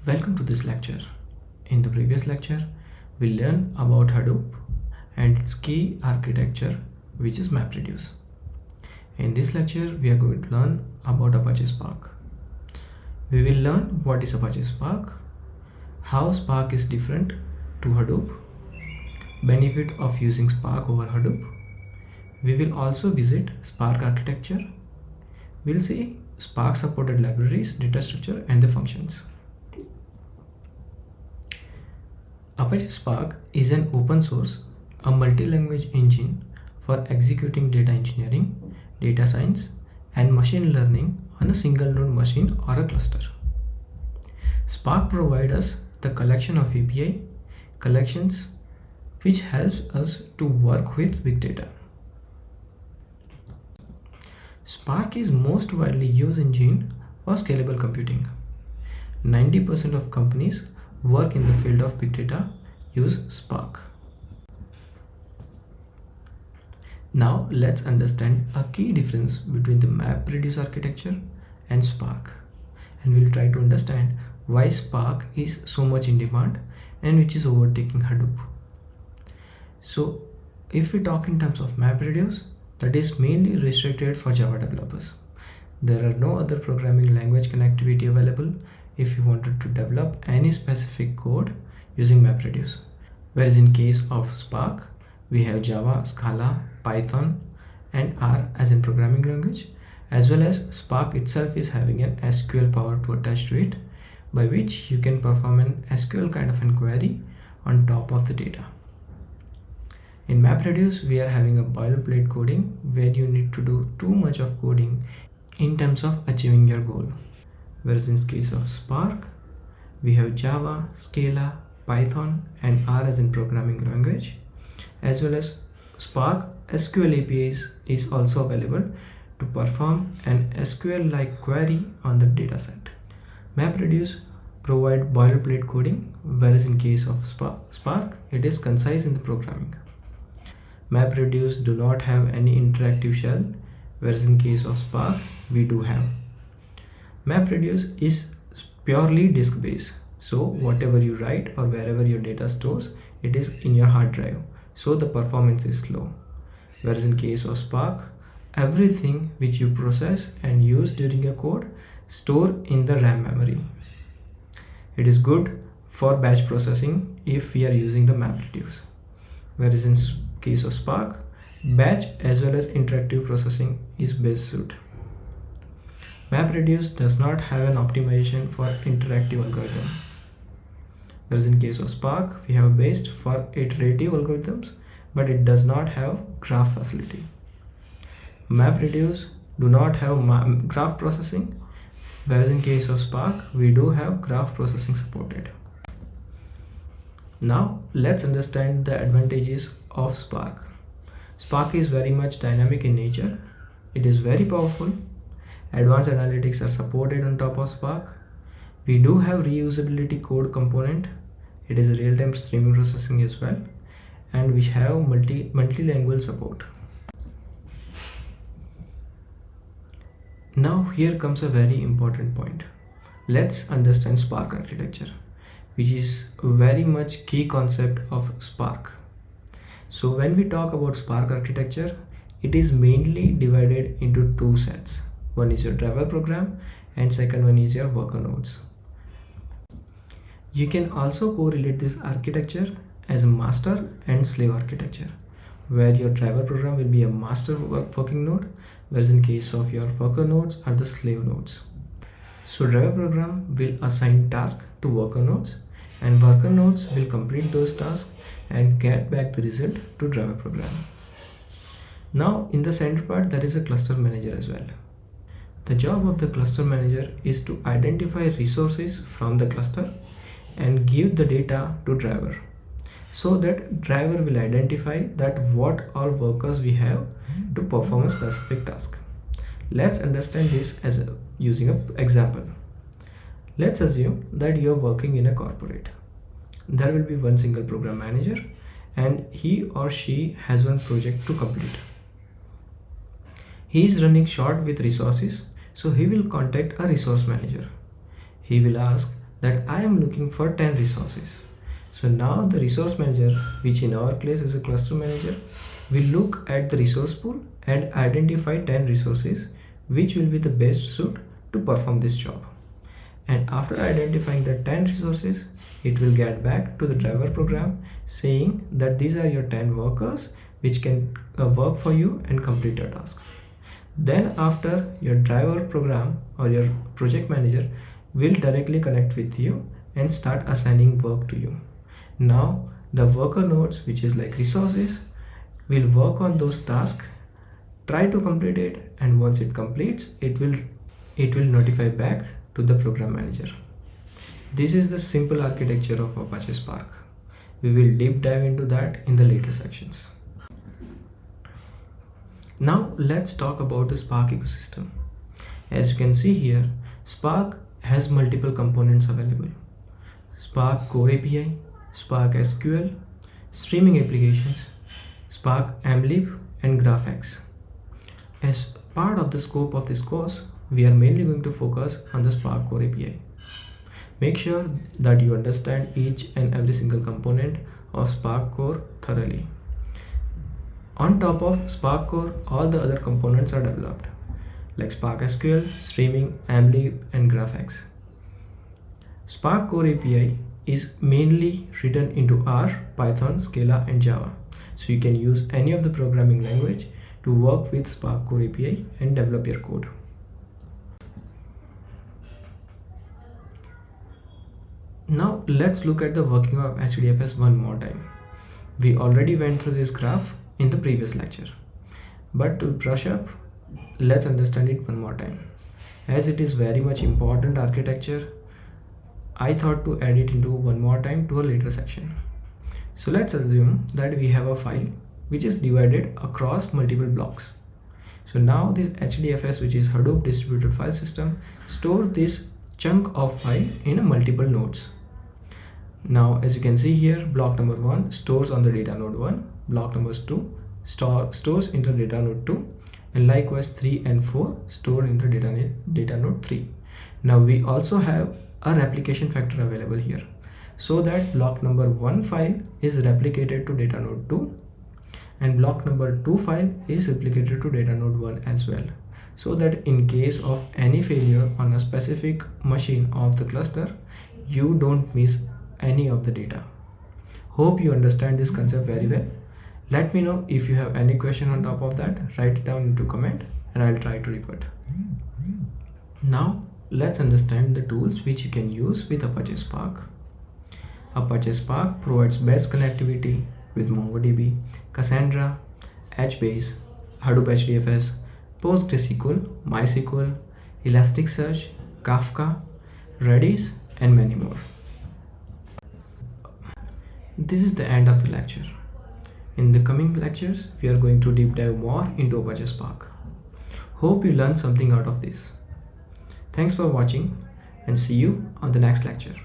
Welcome to this lecture. In the previous lecture, we learned about Hadoop and its key architecture, which is MapReduce. In this lecture, we are going to learn about Apache Spark. We will learn what is Apache Spark, how Spark is different to Hadoop, benefit of using Spark over Hadoop. We will also visit Spark architecture. We'll see Spark supported libraries, data structure, and the functions. Apache Spark is an open source, a multi-language engine for executing data engineering, data science, and machine learning on a single node machine or a cluster. Spark provides us the collection of API collections which helps us to work with big data. Spark is most widely used engine for scalable computing. 90% of companies work in the field of big data use Spark. Now let's understand a key difference between the MapReduce architecture and Spark, and we'll try to understand why Spark is so much in demand and which is overtaking Hadoop. So if we talk in terms of MapReduce, that is mainly restricted for Java developers. There are no other programming language connectivity available if you wanted to develop any specific code using MapReduce. Whereas in case of Spark, we have Java, Scala, Python, and R as in programming language, as well as Spark itself is having an SQL power to attach to it, by which you can perform an SQL kind of inquiry on top of the data. In MapReduce, we are having a boilerplate coding where you need to do too much of coding in terms of achieving your goal. Whereas in case of Spark, we have Java, Scala, Python, and R as in programming language, as well as Spark SQL APIs is also available to perform an SQL-like query on the dataset. MapReduce provide boilerplate coding, whereas in case of Spark, it is concise in the programming. MapReduce do not have any interactive shell, whereas in case of Spark, we do have. MapReduce is purely disk based, so whatever you write or wherever your data stores, it is in your hard drive, so the performance is slow. Whereas in case of Spark, everything which you process and use during your code store in the RAM memory. It is good for batch processing if we are using the MapReduce. Whereas in case of Spark, batch as well as interactive processing is best suited. MapReduce does not have an optimization for interactive algorithm. Whereas in case of Spark, we have based for iterative algorithms, but it does not have graph facility. MapReduce do not have graph processing, whereas in case of Spark, we do have graph processing supported. Now let's understand the advantages of Spark. Spark is very much dynamic in nature. It is very powerful. Advanced analytics are supported on top of Spark. We do have reusability code component. It is a real-time streaming processing as well, and we have multi-language support. Now here comes a very important point. Let's understand Spark architecture, which is very much key concept of Spark. So when we talk about Spark architecture, it is mainly divided into two sets. One is your driver program and second one is your worker nodes. You can also correlate this architecture as a master and slave architecture, where your driver program will be a master working node, whereas in case of your worker nodes are the slave nodes. So driver program will assign tasks to worker nodes, and worker nodes will complete those tasks and get back the result to driver program. Now in the center part, there is a cluster manager as well. The job of the cluster manager is to identify resources from the cluster and give the data to driver, so that driver will identify that what all workers we have to perform a specific task. Let's understand this as using an example. Let's assume that you are working in a corporate. There will be one single program manager and he or she has one project to complete. He is running short with resources, so he will contact a resource manager. He will ask that I am looking for 10 resources. So now the resource manager, which in our case is a cluster manager, will look at the resource pool and identify 10 resources which will be the best suit to perform this job. And after identifying the 10 resources, it will get back to the driver program saying that these are your 10 workers which can work for you and complete your task. Then after, your driver program or your project manager will directly connect with you and start assigning work to you. Now the worker nodes, which is like resources, will work on those tasks, try to complete it, and once it completes, it will notify back to the program manager. This is the simple architecture of Apache Spark. We will deep dive into that in the later sections. Now let's talk about the Spark ecosystem. As you can see here, Spark has multiple components available. Spark Core API, Spark SQL, streaming applications, Spark mlib, and GraphX. As part of the scope of this course, we are mainly going to focus on the Spark Core API. Make sure that you understand each and every single component of Spark Core thoroughly. On top of Spark Core, all the other components are developed, like Spark SQL, streaming, mlib, and GraphX. Spark Core API is mainly written into R, Python, Scala, and Java. So you can use any of the programming language to work with Spark Core API and develop your code. Now let's look at the working of HDFS one more time. We already went through this graph in the previous lecture, but to brush up, let's understand it one more time. As it is very much important architecture, I thought to add it into one more time to a later section. So let's assume that we have a file which is divided across multiple blocks. So now this HDFS, which is Hadoop distributed file system, stores this chunk of file in a multiple nodes. Now as you can see here, block number 1 stores on the data node 1, block number 2 stores into data node 2, and likewise 3 and 4 store into data node 3. Now we also have a replication factor available here, so that block number 1 file is replicated to data node 2 and block number 2 file is replicated to data node 1 as well, so that in case of any failure on a specific machine of the cluster, you don't miss any of the data. Hope you understand this concept very well. Let me know if you have any question on top of that. Write it down into comment and I'll try to revert. Now let's understand the tools which you can use with Apache Spark. Apache Spark provides best connectivity with MongoDB, Cassandra, HBase, Hadoop HDFS, PostgreSQL, MySQL, Elasticsearch, Kafka, Redis, and many more. This is the end of the lecture. In the coming lectures, we are going to deep dive more into Apache Spark. Hope you learned something out of this. Thanks for watching and see you on the next lecture.